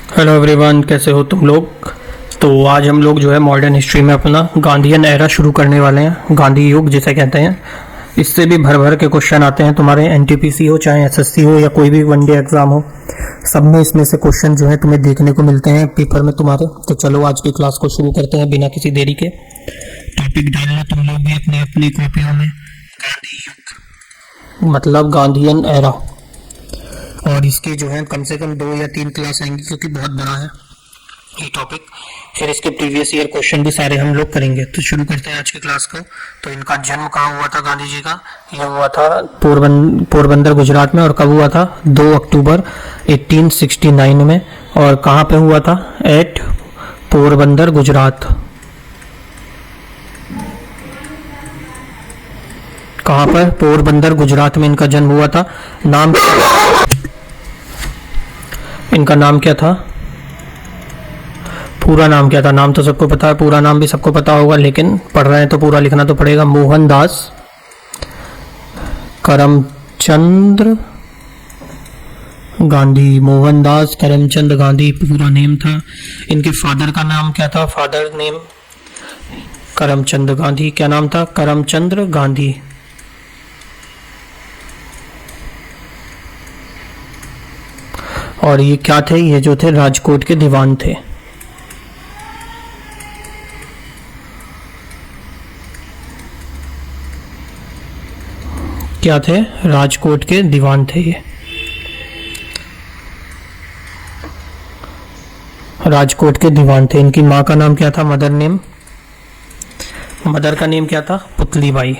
Hello everyone, कैसे हो तुम लोग। तो आज हम लोग जो है मॉडर्न हिस्ट्री में अपना गांधीयन एरा शुरू करने वाले हैं, गांधी युग जिसे कहते हैं। इससे भी भर भर के क्वेश्चन आते हैं, तुम्हारे एनटीपीसी हो चाहे एसएससी हो या कोई भी वनडे एग्जाम हो, सब में इसमें से क्वेश्चन जो है तुम्हें देखने को मिलते हैं पेपर में तुम्हारे। तो चलो आज की क्लास को शुरू करते हैं बिना किसी देरी के। टॉपिक डालना तुम लोग भी अपनी अपनी कॉपियों में, गांधी युग मतलब गांधीयन एरा। और इसके जो है कम से कम 2 या 3 क्लास आएंगी क्योंकि बहुत बड़ा है ये टॉपिक। फिर इसके प्रीवियस ईयर क्वेश्चन भी सारे हम लोग करेंगे। तो शुरू करते हैं आज की क्लास को। तो इनका जन्म कहाँ हुआ था गांधी जी का? यह हुआ था पोरबंदर गुजरात में। और कब हुआ था? 2 अक्टूबर 1869 में। और कहाँ पे हुआ था? एट पोरबंदर गुजरात। कहाँ पर? पोरबंदर गुजरात में इनका जन्म हुआ था। नाम इनका नाम क्या था? पूरा नाम क्या था? नाम तो सबको पता है, पूरा नाम भी सबको पता होगा, लेकिन पढ़ रहे हैं तो पूरा लिखना तो पड़ेगा। मोहनदास करमचंद गांधी। मोहनदास करमचंद गांधी पूरा नेम था। इनके फादर का नाम क्या था? Father name Karamchand Gandhi. क्या नाम था? करमचंद्र गांधी। और ये क्या थे? ये जो थे राजकोट के दीवान थे। क्या थे? राजकोट के दीवान थे ये। राजकोट के दीवान थे। इनकी माँ का नाम क्या था? मदर का नेम क्या था? पुतलीबाई।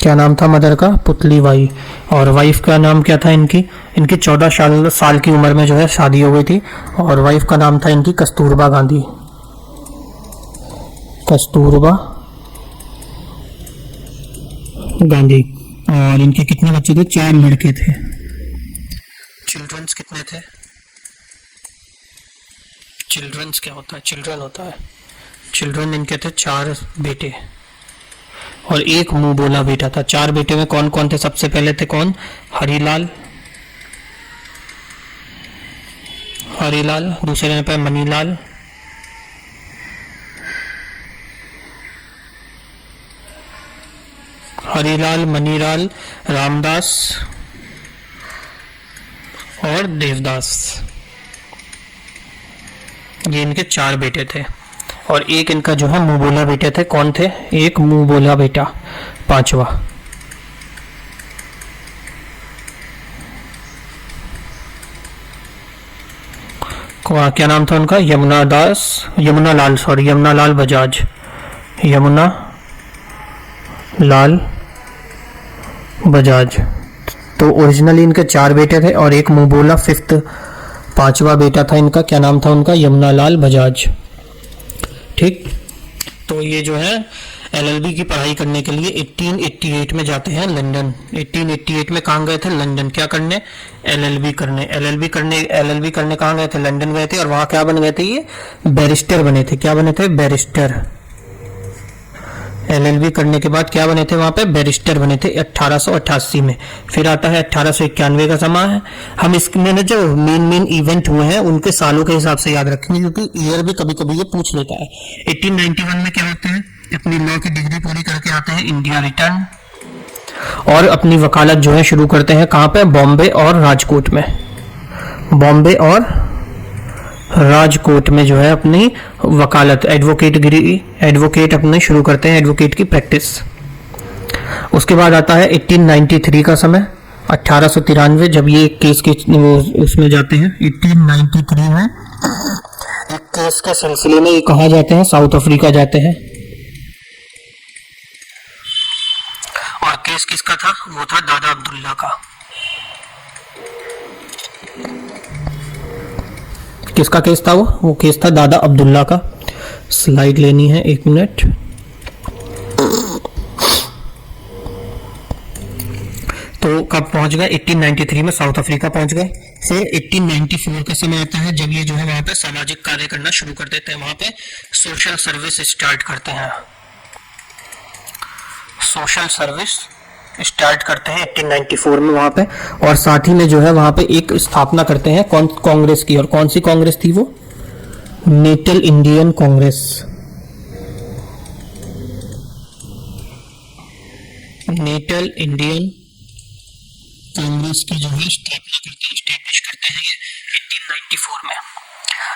क्या नाम था मदर का? पुतलीबाई। और वाइफ का नाम क्या था इनकी? इनकी 14 साल की उम्र में जो है शादी हो गई थी। और वाइफ का नाम था इनकी कस्तूरबा गांधी। कस्तूरबा गांधी। और इनके कितने बच्चे थे? 4 लड़के थे। चिल्ड्रंस कितने थे? चिल्ड्रंस क्या होता है? चिल्ड्रन होता है। चिल्ड्रन इनके थे 4 बेटे और 1 मुंह बोला बेटा था। 4 बेटे में कौन कौन थे? सबसे पहले थे कौन? हरिलाल। दूसरे नंबर पे मनीलाल। हरिलाल, मनीलाल, रामदास और देवदास। ये इनके 4 बेटे थे। और एक इनका जो है मुंह बोला बेटे थे। कौन थे? एक मुंह बोला बेटा, 5वां। क्या नाम था उनका? यमुना लाल बजाज। यमुना लाल बजाज। तो ओरिजिनली इनके 4 बेटे थे और एक मुंह बोला 5वां बेटा था इनका। क्या नाम था उनका? यमुना लाल बजाज। ठीक। तो ये जो है एलएलबी की पढ़ाई करने के लिए 1888 में जाते हैं लंदन। 1888 में कहाँ गए थे? लंदन। क्या करने? एलएलबी करने। एलएलबी करने कहाँ गए थे? लंदन गए थे। और वहां क्या बन गए थे? ये बैरिस्टर बने थे। क्या बने थे? बैरिस्टर। एलएलबी करने के बाद क्या बने थे? वहां पे बैरिस्टर बने थे 1888 में। फिर आता है 1891 का समय। हम इसमें जो मेन इवेंट हुए हैं उनके सालों के हिसाब से याद रखेंगे क्योंकि ईयर भी कभी कभी ये पूछ लेता है। 1891 में क्या होते हैं? अपनी लॉ की डिग्री पूरी करके आते हैं इंडिया रिटर्न और अपनी वकालत जो है शुरू करते हैं। कहाँ पे? बॉम्बे और राजकोट में। बॉम्बे और राजकोट में जो है अपनी वकालत, एडवोकेट अपने शुरू करते हैं, एडवोकेट की प्रैक्टिस। उसके बाद आता है 1893 का समय। 1893 जब ये केस के उसमें जाते हैं 1893 में एक केस के सिलसिले में ये कहाँ जाते हैं? साउथ अफ्रीका जाते हैं। और केस किसका था? वो था दादा अब्दुल्ला का। किसका केस था? वो केस था दादा अब्दुल्ला का। स्लाइड लेनी है, 1 मिनट। तो कब पहुंच गए? 1893 में साउथ अफ्रीका पहुंच गए। फिर 1894 का समय आता है जब ये जो है वहां पे सामाजिक कार्य करना शुरू कर देते हैं। वहां पे सोशल सर्विस स्टार्ट करते हैं। सोशल सर्विस स्टार्ट करते हैं 1894 में वहां पे, और साथ ही में जो है वहां पे एक स्थापना करते हैं कौन कांग्रेस की, और कौन सी कांग्रेस थी वो? Natal Indian Congress. Natal Indian Congress की जो है स्थापना करते हैं, स्टैब्लिश करते हैं ये 1894 में।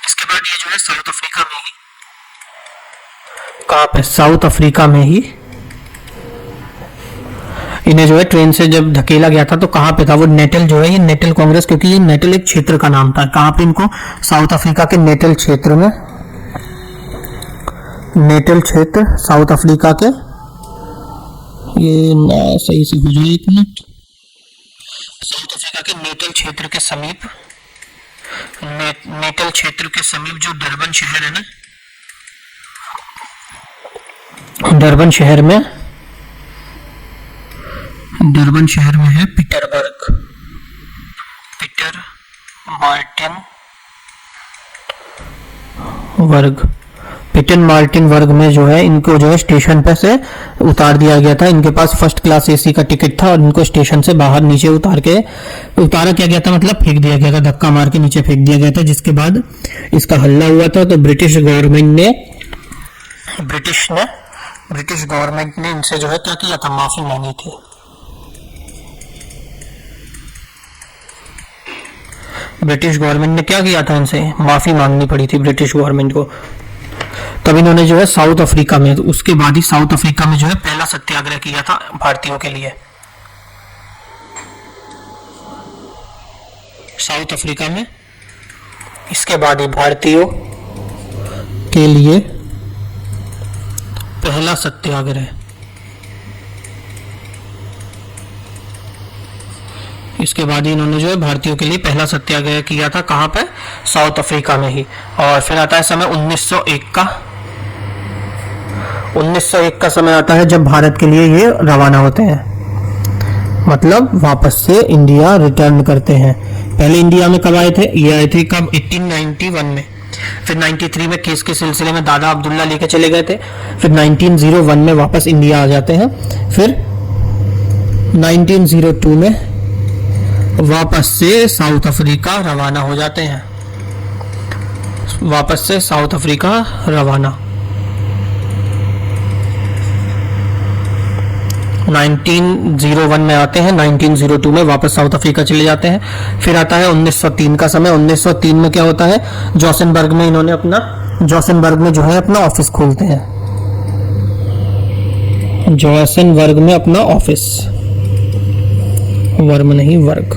इसके बाद ये जो है साउथ अफ्रीका में ही, कहाँ पे? साउथ अफ्रीका में ही इन्हें जो है ट्रेन से जब धकेला गया था, तो कहाँ पे था वो? नेटल जो है, ये नेटल कांग्रेस, क्योंकि ये नेटल एक क्षेत्र का नाम था। कहाँ पे इनको? साउथ अफ्रीका के नेटल क्षेत्र में, नेटल क्षेत्र साउथ अफ्रीका के, ये ना सही से हो जाए एक मिनट, साउथ अफ्रीका के नेटल क्षेत्र के समीप, नेटल क्षेत्र के समीप जो डरबन शहर है ना, डरबन शहर में है पीटरबर्ग, पीटर मार्टिन वर्ग, पीटर मार्टिन वर्ग में जो है इनको जो है स्टेशन पे से उतार दिया गया था। इनके पास फर्स्ट क्लास एसी का टिकट था और इनको स्टेशन से बाहर नीचे उतारा क्या गया था, मतलब फेंक दिया गया था, धक्का मार के नीचे फेंक दिया गया था। जिसके बाद इसका हल्ला हुआ था, तो ब्रिटिश गवर्नमेंट ने इनसे जो है क्या किया था? माफी मांगी थी। ब्रिटिश गवर्नमेंट ने क्या किया था? इनसे माफी मांगनी पड़ी थी ब्रिटिश गवर्नमेंट को। तब इन्होंने जो है साउथ अफ्रीका में, उसके बाद ही साउथ अफ्रीका में जो है पहला सत्याग्रह किया था भारतीयों के लिए। साउथ अफ्रीका में, इसके बाद ही भारतीयों के लिए पहला सत्याग्रह, इसके बाद ही इन्होंने जो है भारतीयों के लिए पहला सत्याग्रह किया था। कहां पे? साउथ अफ्रीका में ही। और फिर आता है समय 1901 का। 1901 का समय आता है जब भारत के लिए ये रवाना होते हैं, मतलब वापस से इंडिया रिटर्न करते हैं। पहले इंडिया में कब आए थे? ये आए थे कब? 1891 में। फिर 93 में केस के सिलसिले में दादा अब्दुल्ला लेके चले गए थे। फिर 1901 में वापस इंडिया आ जाते हैं। फिर 1902 में वापस से साउथ अफ्रीका रवाना हो जाते हैं, वापस से साउथ अफ्रीका रवाना। 1901 में आते हैं, 1902 में वापस साउथ अफ्रीका चले जाते हैं। फिर आता है 1903 का समय। 1903 में क्या होता है? जोसेनबर्ग में इन्होंने जोसेनबर्ग में जो है अपना ऑफिस खोलते हैं। जोसेनबर्ग में अपना ऑफिस, वर्म नहीं वर्ग,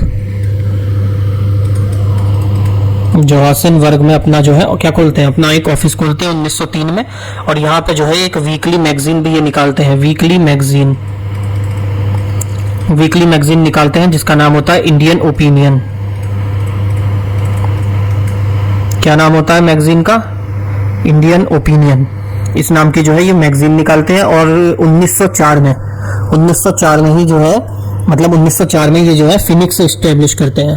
जोहासनबर्ग में अपना जो है क्या खोलते हैं? अपना एक ऑफिस खोलते हैं 1903 में। और यहाँ पे जो है एक वीकली मैगजीन भी ये निकालते हैं, वीकली मैगजीन निकालते हैं, जिसका नाम होता है इंडियन ओपिनियन। क्या नाम होता है मैगजीन का? Indian opinion. इस नाम की जो है ये मैगजीन निकालते हैं। और 1904 में ही जो है, मतलब 1904 में ये जो है फिनिक्स एस्टेब्लिश करते हैं।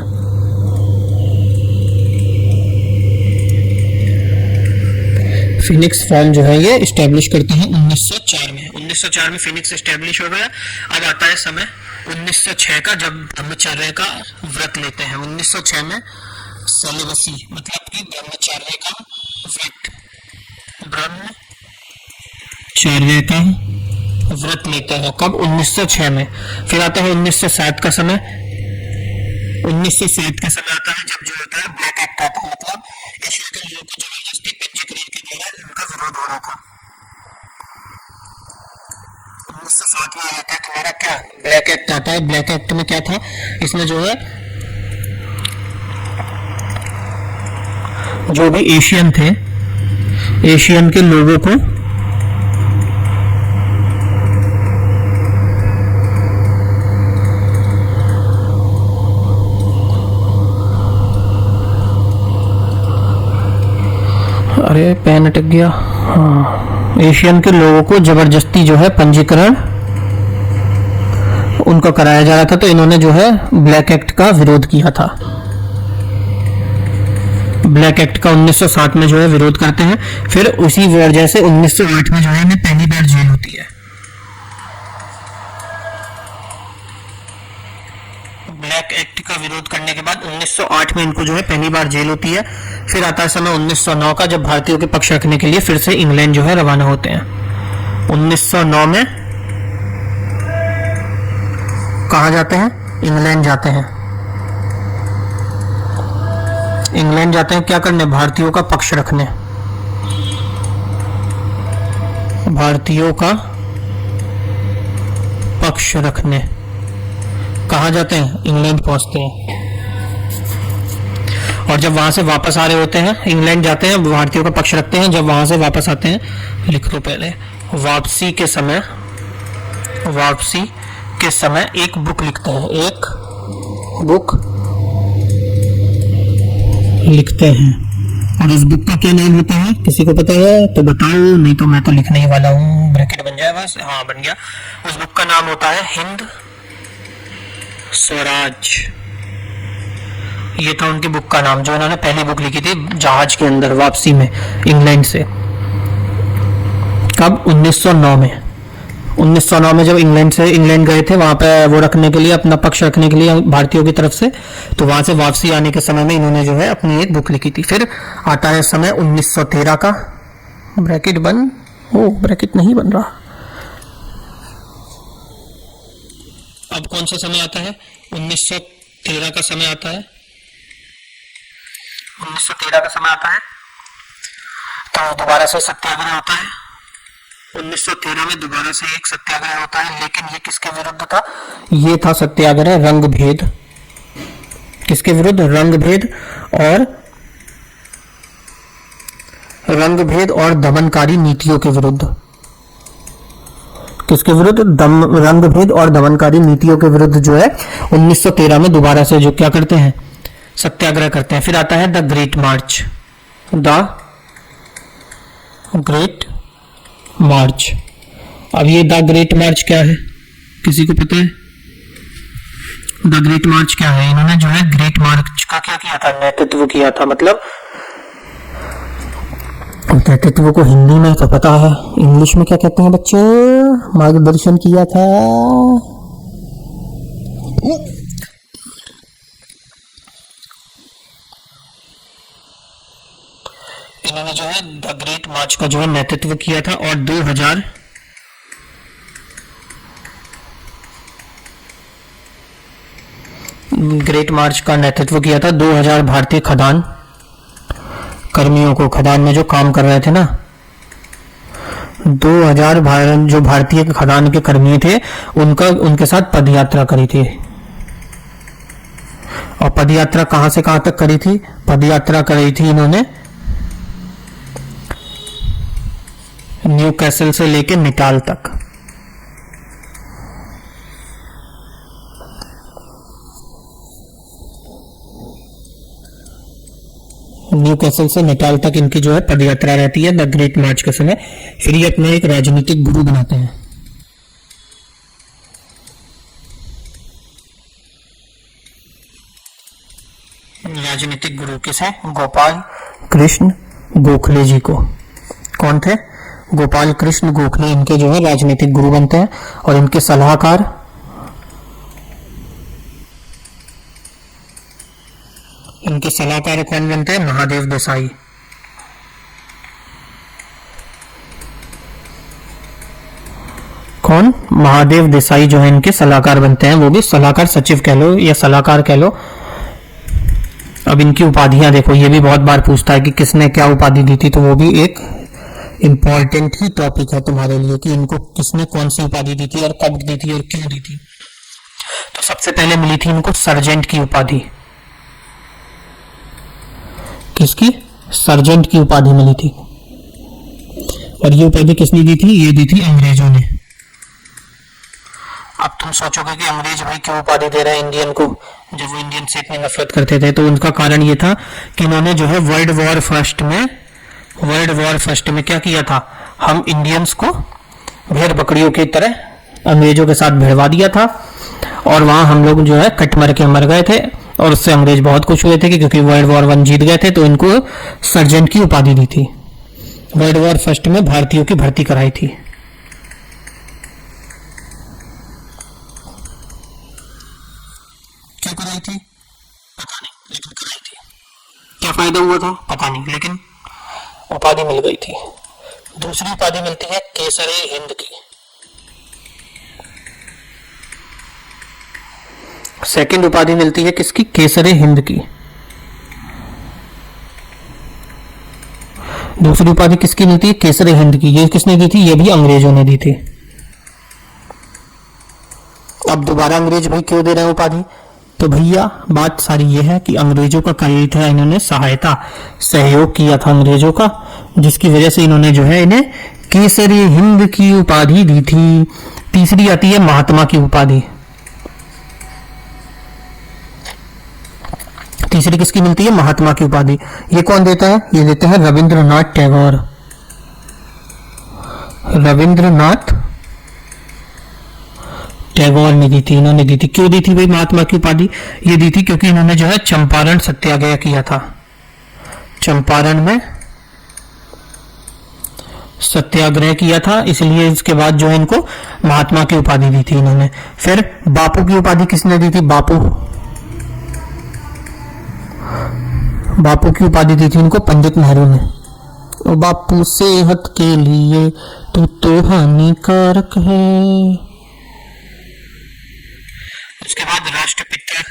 फिनिक्स फॉर्म जो है ये एस्टेब्लिश करते हैं 1904 में। 1904 में फिनिक्स एस्टेब्लिश हो गया। अब आता है समय 1906 का, जब ब्रह्मचर्य का व्रत लेते हैं। 1906 में सेलिबसी, मतलब कि ब्रह्मचर्य का व्रत, ब्रह्मचर्य का व्रत लेते हैं। कब? 1906 में। फिर आता है 1907 का समय। 1907 का समय आता है जब जो होता है ब्लैक एक्ट आता है, मतलब एशिया के लोगों को जबरदस्ती पंजीकरण के द्वारा उनका विरोध हो रहा था। 1907 में आता है तुम्हारा क्या? ब्लैक एक्ट आता है। ब्लैक एक्ट में क्या था? इसमें जो है जो भी एशियन थे, एशियन के लोगों को अरे पेन अटक गया। हाँ, एशियन के लोगों को जबरदस्ती जो है पंजीकरण उनका कराया जा रहा था, तो इन्होंने जो है ब्लैक एक्ट का विरोध किया था। ब्लैक एक्ट का 1907 में जो है विरोध करते हैं। फिर उसी वजह से 1908 में जो है इन्हें पहली बार जेल होती है। ब्लैक एक्ट का विरोध करने के बाद 1908 में इनको जो है पहली बार जेल होती है। फिर आता है समय 1909 का, जब भारतीयों के पक्ष रखने के लिए फिर से इंग्लैंड जो है रवाना होते हैं। 1909 में कहाँ जाते हैं? इंग्लैंड जाते हैं। इंग्लैंड जाते हैं क्या करने? भारतीयों का पक्ष रखने। भारतीयों का पक्ष रखने कहाँ जाते हैं? इंग्लैंड पहुंचते हैं। और जब वहां से वापस आ रहे होते हैं, इंग्लैंड जाते हैं, भारतीयों का पक्ष रखते हैं। जब वहां से वापस आते हैं, लिख लो पहले, वापसी के समय एक बुक लिखते हैं। एक बुक लिखते हैं। और उस बुक का क्या नाम होता है? किसी को पता है तो बताओ, नहीं तो मैं तो लिखने ही वाला हूँ। ब्रैकेट बन जाए बस। हाँ, बन गया। उस बुक का नाम होता है हिंद स्वराज। ये था उनकी बुक का नाम, जो इन्होंने पहली बुक लिखी थी जहाज के अंदर वापसी में इंग्लैंड से। कब? 1909 में। 1909 में जब इंग्लैंड गए थे, वहां पे वो रखने के लिए, अपना पक्ष रखने के लिए भारतीयों की तरफ से, तो वहां से वापसी आने के समय में इन्होंने जो है अपनी एक बुक लिखी थी। फिर आता है समय 1913 का। ब्रैकेट बन, ओ ब्रैकेट नहीं बन रहा। अब कौन सा समय आता है? 1913 का समय आता है। 1913 का समय आता है तो दोबारा से सत्याग्रह होता है। 1913 में दोबारा से एक सत्याग्रह होता है, लेकिन ये किसके विरुद्ध था? ये था सत्याग्रह रंगभेद। किसके विरुद्ध? रंगभेद और दमनकारी नीतियों के विरुद्ध। किसके विरुद्ध? रंगभेद और दमनकारी नीतियों के विरुद्ध जो है 1913 में दोबारा से जो क्या करते हैं? सत्याग्रह करते हैं। फिर आता है द ग्रेट मार्च। अब ये द ग्रेट मार्च क्या है? किसी को पता है? द ग्रेट मार्च क्या है? इन्होंने जो है ग्रेट मार्च का क्या किया था? नेतृत्व किया था। मतलब नेतृत्व को हिंदी में तो पता है, इंग्लिश में क्या कहते हैं बच्चे? मार्गदर्शन किया था। इन्होंने जो है द ग्रेट मार्च का जो है नेतृत्व किया था। और 2000 ग्रेट मार्च का नेतृत्व किया था 2000 भारतीय खदान कर्मियों को, खदान में जो काम कर रहे थे ना, 2000 जो भारतीय खदान के कर्मी थे, उनके साथ पदयात्रा करी थी। और पदयात्रा कहां से कहां तक करी थी? पदयात्रा करी थी इन्होंने न्यू कैसल से लेकर निटाल तक। न्यू कैसल से निटाल तक इनकी जो है पदयात्रा रहती है द ग्रेट मार्च के समय। फिर ये अपना एक राजनीतिक गुरु बनाते हैं। राजनीतिक गुरु किसे? गोपाल कृष्ण गोखले जी को। कौन थे? गोपाल कृष्ण गोखले इनके जो है राजनीतिक गुरु बनते हैं। और इनके सलाहकार कौन बनते हैं? महादेव देसाई। कौन? महादेव देसाई जो है इनके सलाहकार बनते हैं। वो भी सलाहकार सचिव कह लो या सलाहकार कह लो। अब इनकी उपाधियां देखो, ये भी बहुत बार पूछता है कि किसने क्या उपाधि दी थी, तो वो भी एक इंपॉर्टेंट ही टॉपिक है तुम्हारे लिए कि इनको किसने कौन सी उपाधि दी थी और कब दी थी और क्यों दी थी। तो सबसे पहले मिली थी इनको सर्जेंट की उपाधि। किसकी? सर्जेंट की उपाधि मिली थी। और ये उपाधि किसने दी थी? ये दी थी अंग्रेजों ने। अब तुम सोचोगे कि अंग्रेज भाई क्यों उपाधि दे रहे हैं इंडियन को, जब वो इंडियन से इतनी नफरत करते थे। तो उनका कारण ये था कि इन्होंने जो है वर्ल्ड वॉर फर्स्ट में क्या किया था? हम इंडियंस को भेड़ बकरियों की तरह अंग्रेजों के साथ भिड़वा दिया था। और वहां हम लोग जो है कट मर के मर गए थे। और उससे अंग्रेज बहुत खुश हुए थे कि क्योंकि वर्ल्ड वॉर 1 जीत गए थे, तो इनको सर्जेंट की उपाधि दी थी। वर्ल्ड वॉर फर्स्ट में भारतीयों की भर्ती कराई थी। कराई थी? पता नहीं, लेकिन कराई थी। क्या फायदा हुआ था? पता नहीं, लेकिन उपाधि मिल गई थी। दूसरी उपाधि मिलती है केसरे हिंद की। सेकंड उपाधि मिलती है किसकी? केसरे हिंद की। दूसरी उपाधि किसकी मिलती है? केसरे हिंद की। ये किसने दी थी? ये भी अंग्रेजों ने दी थी। अब दोबारा अंग्रेज भाई क्यों दे रहे हैं उपाधि? तो भैया बात सारी ये है कि अंग्रेजों का कार्य था, इन्होंने सहायता सहयोग किया था अंग्रेजों का, जिसकी वजह से इन्होंने जो है इन्हें केसरी हिंद की उपाधि दी थी। तीसरी आती है महात्मा की उपाधि। तीसरी किसकी मिलती है? महात्मा की उपाधि। ये कौन देता है? ये देते हैं रविंद्रनाथ टैगोर। रविंद्रनाथ टैगोर ने दी थी, इन्होंने दी थी। क्यों दी थी भाई महात्मा की उपाधि? ये दी थी क्योंकि इन्होंने जो है चंपारण सत्याग्रह किया था। चंपारण में सत्याग्रह किया था, इसलिए इसके बाद जो है इनको महात्मा की उपाधि दी थी इन्होंने। फिर बापू की उपाधि किसने दी थी? बापू। बापू की उपाधि दी थी इनको पंडित नेहरू ने। ओ बापू सेहत के लिए तू तो हानिकारक है। उसके बाद राष्ट्रपिता।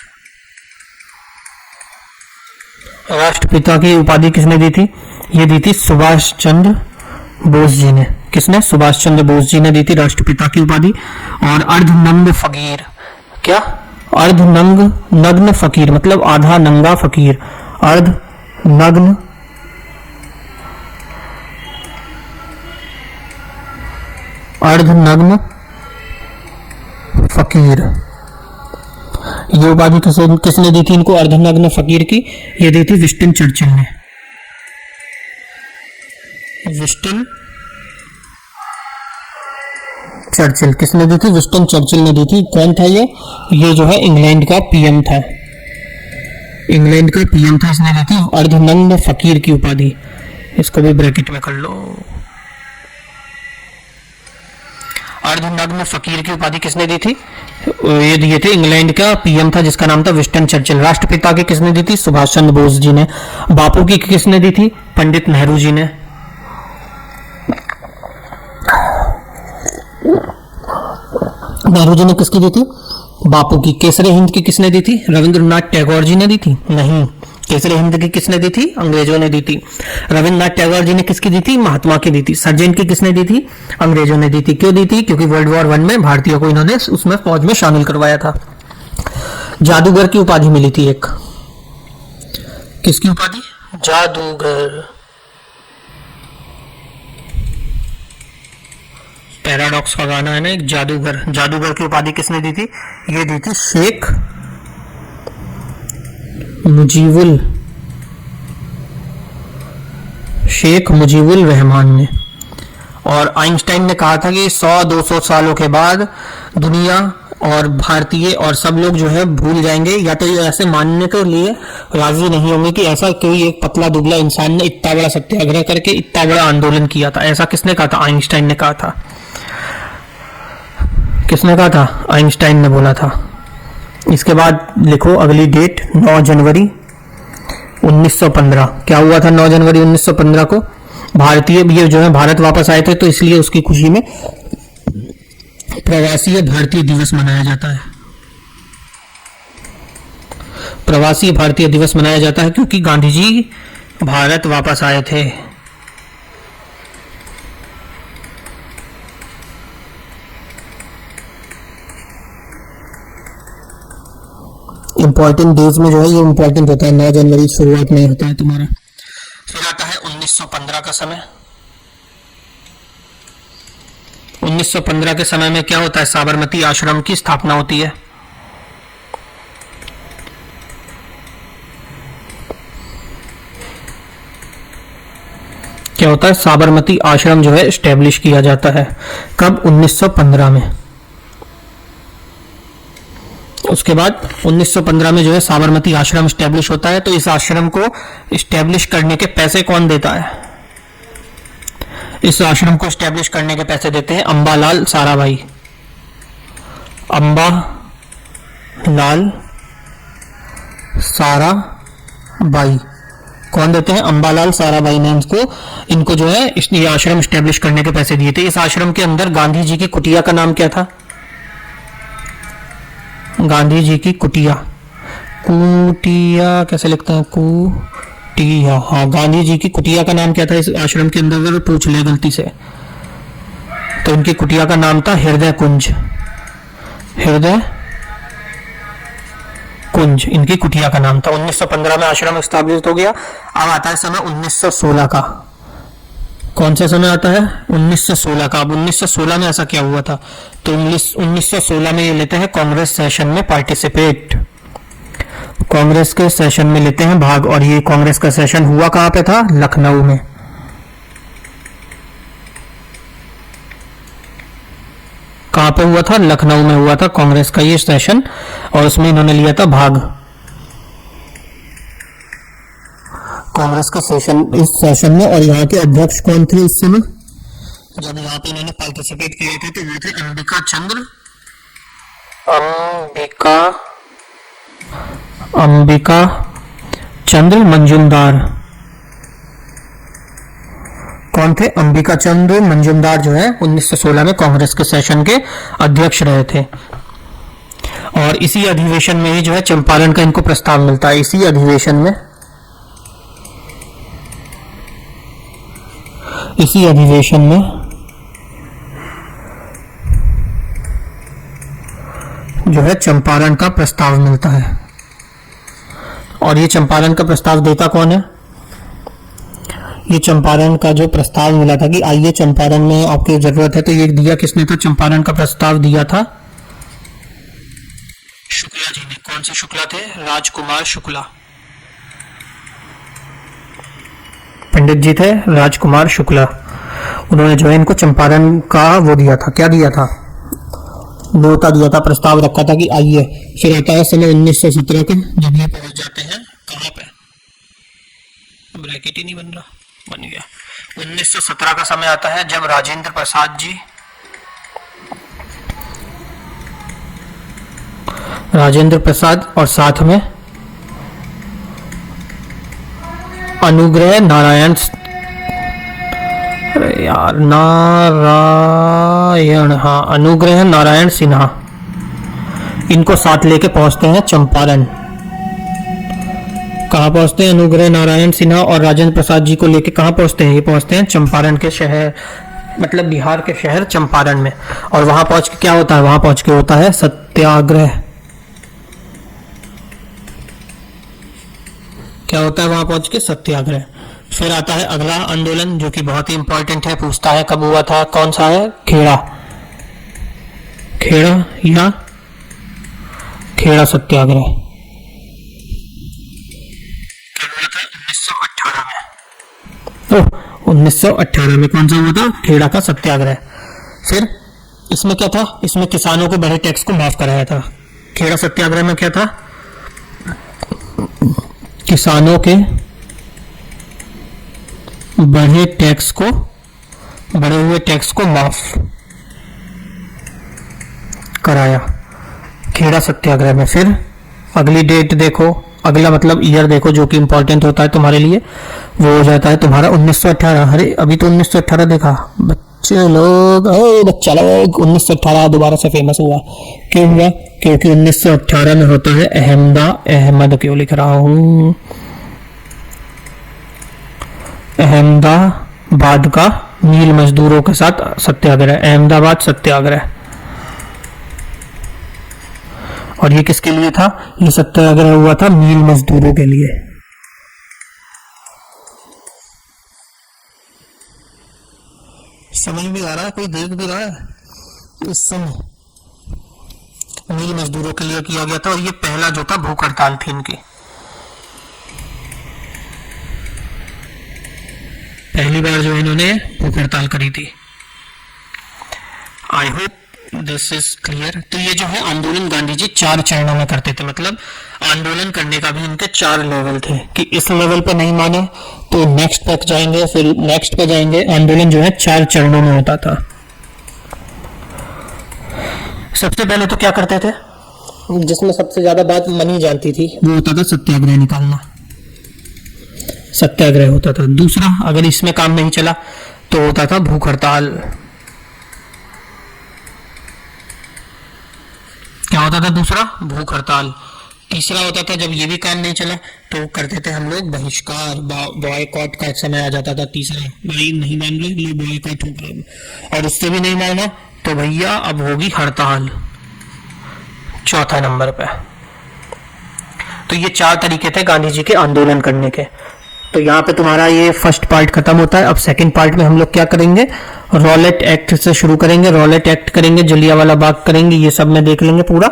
राष्ट्रपिता की उपाधि किसने दी थी? ये दी थी सुभाष चंद्र बोस जी ने। किसने? सुभाष चंद्र बोस जी ने दी थी राष्ट्रपिता की उपाधि। और अर्धनग्न फकीर। क्या? अर्धनग्न नग्न फकीर मतलब आधा नंगा फकीर। अर्धनग्न अर्धनग्न फकीर। ये उपाधि किसने दी थी इनको अर्धनग्न फकीर की? ये दी थी विंस्टन चर्चिल ने। विंस्टन चर्चिल किसने दी थी? विंस्टन चर्चिल ने दी थी। कौन था ये? ये जो है इंग्लैंड का पीएम था। इंग्लैंड का पीएम था, इसने दी थी अर्धनग्न फकीर की उपाधि। इसको भी ब्रैकेट में कर लो। अर्धनग्न फकीर की उपाधि किसने दी थी? ये दिए थे इंग्लैंड का पीएम था जिसका नाम था विंस्टन चर्चिल। राष्ट्रपिता की किसने दी थी? सुभाष चंद्र बोस जी ने। बापू की किसने दी थी? पंडित नेहरू जी ने। नेहरू जी ने किसकी दी थी? बापू की। केसरे हिंद की किसने दी थी? रविंद्रनाथ टैगोर जी ने दी थी? नहीं, केसरे हिंद की किसने दी थी? अंग्रेजों ने दी थी। रविंद्रनाथ टैगोर जी ने किसकी दी थी? महात्मा की दी थी। सर्जेंट की किसने दी थी? अंग्रेजों ने दी थी। क्यों दी थी? क्योंकि वर्ल्ड वॉर 1 में भारतीयों को इन्होंने उसमें फौज में शामिल करवाया था। जादूगर की उपाधि मिली थी एक। किसकी उपाधि? जादूगर। पैराडॉक्स का गाना है ना एक, जादूगर। जादूगर की उपाधि किसने दी थी? ये दी थी शेख मुजीबुल रहमान ने। और आइंस्टाइन ने कहा था कि 100-200 सालों के बाद दुनिया और भारतीय और सब लोग जो है भूल जाएंगे, या तो ये ऐसे मानने के लिए राजी नहीं होंगे कि ऐसा कोई एक पतला दुबला इंसान ने इतना बड़ा सत्याग्रह करके इतना बड़ा आंदोलन किया था। ऐसा किसने कहा था? आइंस्टाइन ने कहा था। किसने कहा था? आइंस्टाइन ने बोला था। इसके बाद लिखो अगली डेट 9 जनवरी 1915। क्या हुआ था 9 जनवरी 1915 को? भारतीय ये जो है भारत वापस आए थे, तो इसलिए उसकी खुशी में प्रवासी भारतीय दिवस मनाया जाता है। प्रवासी भारतीय दिवस मनाया जाता है क्योंकि गांधी जी भारत वापस आए थे। इंपॉर्टेंट डेज में जो है ये इंपॉर्टेंट होता है। 9 जनवरी शुरुआत में होता है तुम्हारा। फिर आता है 1915 का समय। 1915 के समय में क्या होता है? साबरमती आश्रम की स्थापना होती है। क्या होता है? साबरमती आश्रम जो है एस्टेब्लिश किया जाता है। कब? 1915 में। उसके बाद 1915 में जो है साबरमती आश्रम एस्टेब्लिश होता है। तो इस आश्रम को एस्टेब्लिश करने के पैसे कौन देता है? इस आश्रम को एस्टेब्लिश करने के पैसे देते हैं अंबालाल साराभाई। अंबालाल साराभाई। कौन देते हैं? अंबालाल साराभाई ने इनको जो है ये आश्रम स्टेब्लिश करने के पैसे दिए थे। इस आश्रम के अंदर गांधी जी की कुटिया का नाम क्या था? गांधी जी की कुटिया, कुटिया कैसे लिखते हैं? कुटिया, हाँ, गांधी जी की कुटिया का नाम क्या था इस आश्रम के अंदर? अगर पूछ ले गलती से तो इनकी कुटिया का नाम था हृदय कुंज। हृदय कुंज इनकी कुटिया का नाम था। 1915 में आश्रम स्थापित हो गया। अब आता है समय 1916 का। कौन सा समय आता है? 1916 का। अब 1916 में ऐसा क्या हुआ था? तो 1916 में ये लेते हैं कांग्रेस सेशन में पार्टिसिपेट, कांग्रेस के सेशन में लेते हैं भाग। और ये कांग्रेस का सेशन हुआ कहां पे था? लखनऊ में। कहां पे हुआ था? लखनऊ में हुआ था कांग्रेस का ये सेशन, और उसमें इन्होंने लिया था भाग। कांग्रेस का सेशन, इस सेशन में। और यहाँ के अध्यक्ष कौन थे इस समय जब यहाँ पे इन्होंने पार्टिसिपेट किए थे? तो ये थे अंबिका चंद्र मंजुमदार। कौन थे? अंबिका चंद्र मंजुमदार जो है 1916 में कांग्रेस के सेशन के अध्यक्ष रहे थे। और इसी अधिवेशन में ही जो है चंपारण का इनको प्रस्ताव मिलता है। इसी अधिवेशन में जो है चंपारण का प्रस्ताव मिलता है। और ये चंपारण का प्रस्ताव देता कौन है? ये चंपारण का जो प्रस्ताव मिला था कि आइए चंपारण में आपकी जरूरत है, तो ये दिया किसने था? चंपारण का प्रस्ताव दिया था शुक्ला जी ने। कौन से शुक्ला थे? राजकुमार शुक्ला। पंडित जी थे राजकुमार शुक्ला। उन्होंने जो है इनको चंपारण का वो दिया था, क्या दिया था? न्योता दिया था, प्रस्ताव रखा था कि आइए। फिर आता है समय 1917 के, जब ये पहुंच जाते हैं कहां पे? ब्रैकेट ही नहीं बन रहा, बन गया। 1917 का समय आता है जब राजेंद्र प्रसाद और साथ में अनुग्रह नारायण, अरे यार नारायण, हाँ, अनुग्रह नारायण सिन्हा, इनको साथ लेके पहुंचते हैं चंपारण। कहाँ पहुंचते हैं? अनुग्रह नारायण सिन्हा और राजेंद्र प्रसाद जी को लेके कहाँ पहुंचते हैं? ये पहुंचते हैं चंपारण के शहर, मतलब बिहार के शहर चंपारण में। और वहां पहुंच के क्या होता है? वहां पहुंच के होता है सत्याग्रह। क्या होता है वहां पहुंच के? सत्याग्रह। फिर आता है अगला आंदोलन जो कि बहुत ही इंपॉर्टेंट है, पूछता है कब हुआ था, कौन सा है? खेड़ा या खेड़ा सत्याग्रह। कब हुआ था? 1918 में। तो 1918 में कौन सा हुआ था? खेड़ा का सत्याग्रह। फिर इसमें क्या था? इसमें किसानों को बढ़े टैक्स को माफ कराया था। खेड़ा सत्याग्रह में क्या था? किसानों के बढ़े हुए टैक्स को माफ कराया खेड़ा सत्याग्रह में। फिर अगली डेट देखो, अगला मतलब ईयर देखो जो कि इंपॉर्टेंट होता है तुम्हारे लिए, वो हो जाता है तुम्हारा 1918। अरे अभी तो 1918 देखा बच्चा लोग 1918 दोबारा से फेमस हुआ। क्यों हुआ? क्योंकि 1918 में होता है अहमद क्यों लिख रहा हूं? अहमदाबाद का मील मजदूरों के साथ सत्याग्रह, अहमदाबाद सत्याग्रह। और ये किसके लिए था? ये सत्याग्रह हुआ था मील मजदूरों के लिए। समझ भी आ रहा है? कोई देख भी रहा है? इस समय मील मजदूरों के लिए किया गया था। और ये पहला जो था भूख हड़ताल थी इनकी, पहली बार जो इन्होंने भूख हड़ताल करी थी। I hope this is clear. तो ये जो है आंदोलन गांधी जी 4 चरणों में करते थे, मतलब आंदोलन करने का भी इनके 4 लेवल थे कि इस लेवल पे नहीं माने तो नेक्स्ट तक जाएंगे, फिर नेक्स्ट पे जाएंगे। आंदोलन जो है 4 चरणों में होता था। सबसे पहले तो क्या करते थे? जिसमें सबसे ज्यादा बात मनी जानती थी, वो होता था सत्याग्रह निकालना, सत्याग्रह होता था। दूसरा, अगर इसमें काम नहीं चला तो होता था भूख हड़ताल। क्या होता था दूसरा? भूख हड़ताल। तीसरा होता था जब ये भी काम नहीं चला तो करते थे हम लोग बहिष्कार, बॉयकॉट का समय आ जाता था। तीसरा, भाई नहीं मान रहे, ये बॉयकॉट हो गया, और उससे भी नहीं माना तो भैया अब होगी हड़ताल, चौथा नंबर पे। तो ये 4 तरीके थे गांधी जी के आंदोलन करने के। तो यहाँ पे तुम्हारा ये फर्स्ट पार्ट खत्म होता है। अब सेकंड पार्ट में हम लोग क्या करेंगे, रॉलेट एक्ट से शुरू करेंगे। रॉलेट एक्ट करेंगे, जलियांवाला बाग करेंगे, ये सब में देख लेंगे पूरा।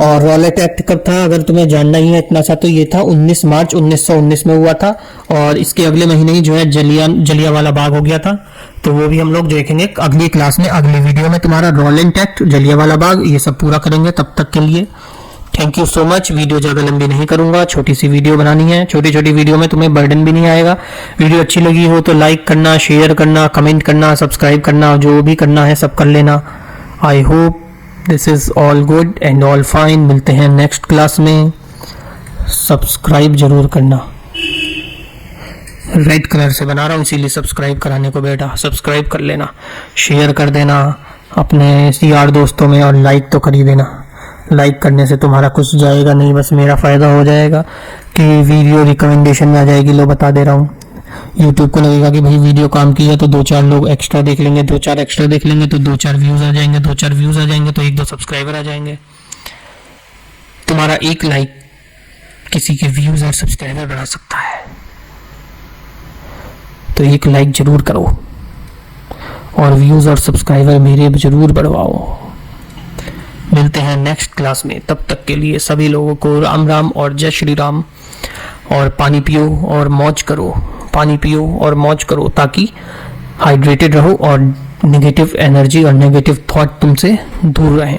और रॉलेट एक्ट कब था, अगर तुम्हें जानना ही है इतना सा, तो ये था 19 मार्च 1919 में हुआ था, और इसके अगले महीने ही जो है जलियांवाला बाग हो गया था। तो वो भी हम लोग देखेंगे अगली क्लास में, अगली वीडियो में। तुम्हारा रॉलेट एक्ट, जलियांवाला बाग, ये सब पूरा करेंगे। तब तक के लिए thank you so much. Video ज़्यादा लंबी नहीं करूंगा, छोटी सी वीडियो बनानी है। छोटी छोटी वीडियो में तुम्हें बर्डन भी नहीं आएगा। वीडियो अच्छी लगी हो तो लाइक करना, शेयर करना, कमेंट करना, सब्सक्राइब करना, जो भी करना है सब कर लेना। I hope this is all good and all fine. मिलते हैं नेक्स्ट क्लास में। सब्सक्राइब जरूर करना। रेड कलर से बना रहा हूँ इसीलिए सब्सक्राइब कराने को बैठा। सब्सक्राइब कर लेना, शेयर कर देना अपने यार दोस्तों में, और लाइक तो कर ही देना। लाइक करने से तुम्हारा कुछ जाएगा नहीं, बस मेरा फ़ायदा हो जाएगा कि वीडियो रिकमेंडेशन में आ जाएगी। लो बता दे रहा हूँ, यूट्यूब को लगेगा कि भाई वीडियो काम की है तो 2-4 लोग एक्स्ट्रा देख लेंगे, 2-4 एक्स्ट्रा देख लेंगे तो 2-4 व्यूज़ आ जाएंगे, 2-4 व्यूज़ आ जाएंगे तो 1-2 सब्सक्राइबर आ जाएंगे। तुम्हारा एक लाइक किसी के व्यूज़ और सब्सक्राइबर बढ़ा सकता है, तो एक लाइक जरूर करो और व्यूज़ और सब्सक्राइबर मेरे जरूर बढ़वाओ। मिलते हैं नेक्स्ट क्लास में। तब तक के लिए सभी लोगों को राम राम और जय श्री राम। और पानी पियो और मौज करो, पानी पियो और मौज करो, ताकि हाइड्रेटेड रहो और नेगेटिव एनर्जी और नेगेटिव थॉट तुमसे दूर रहें।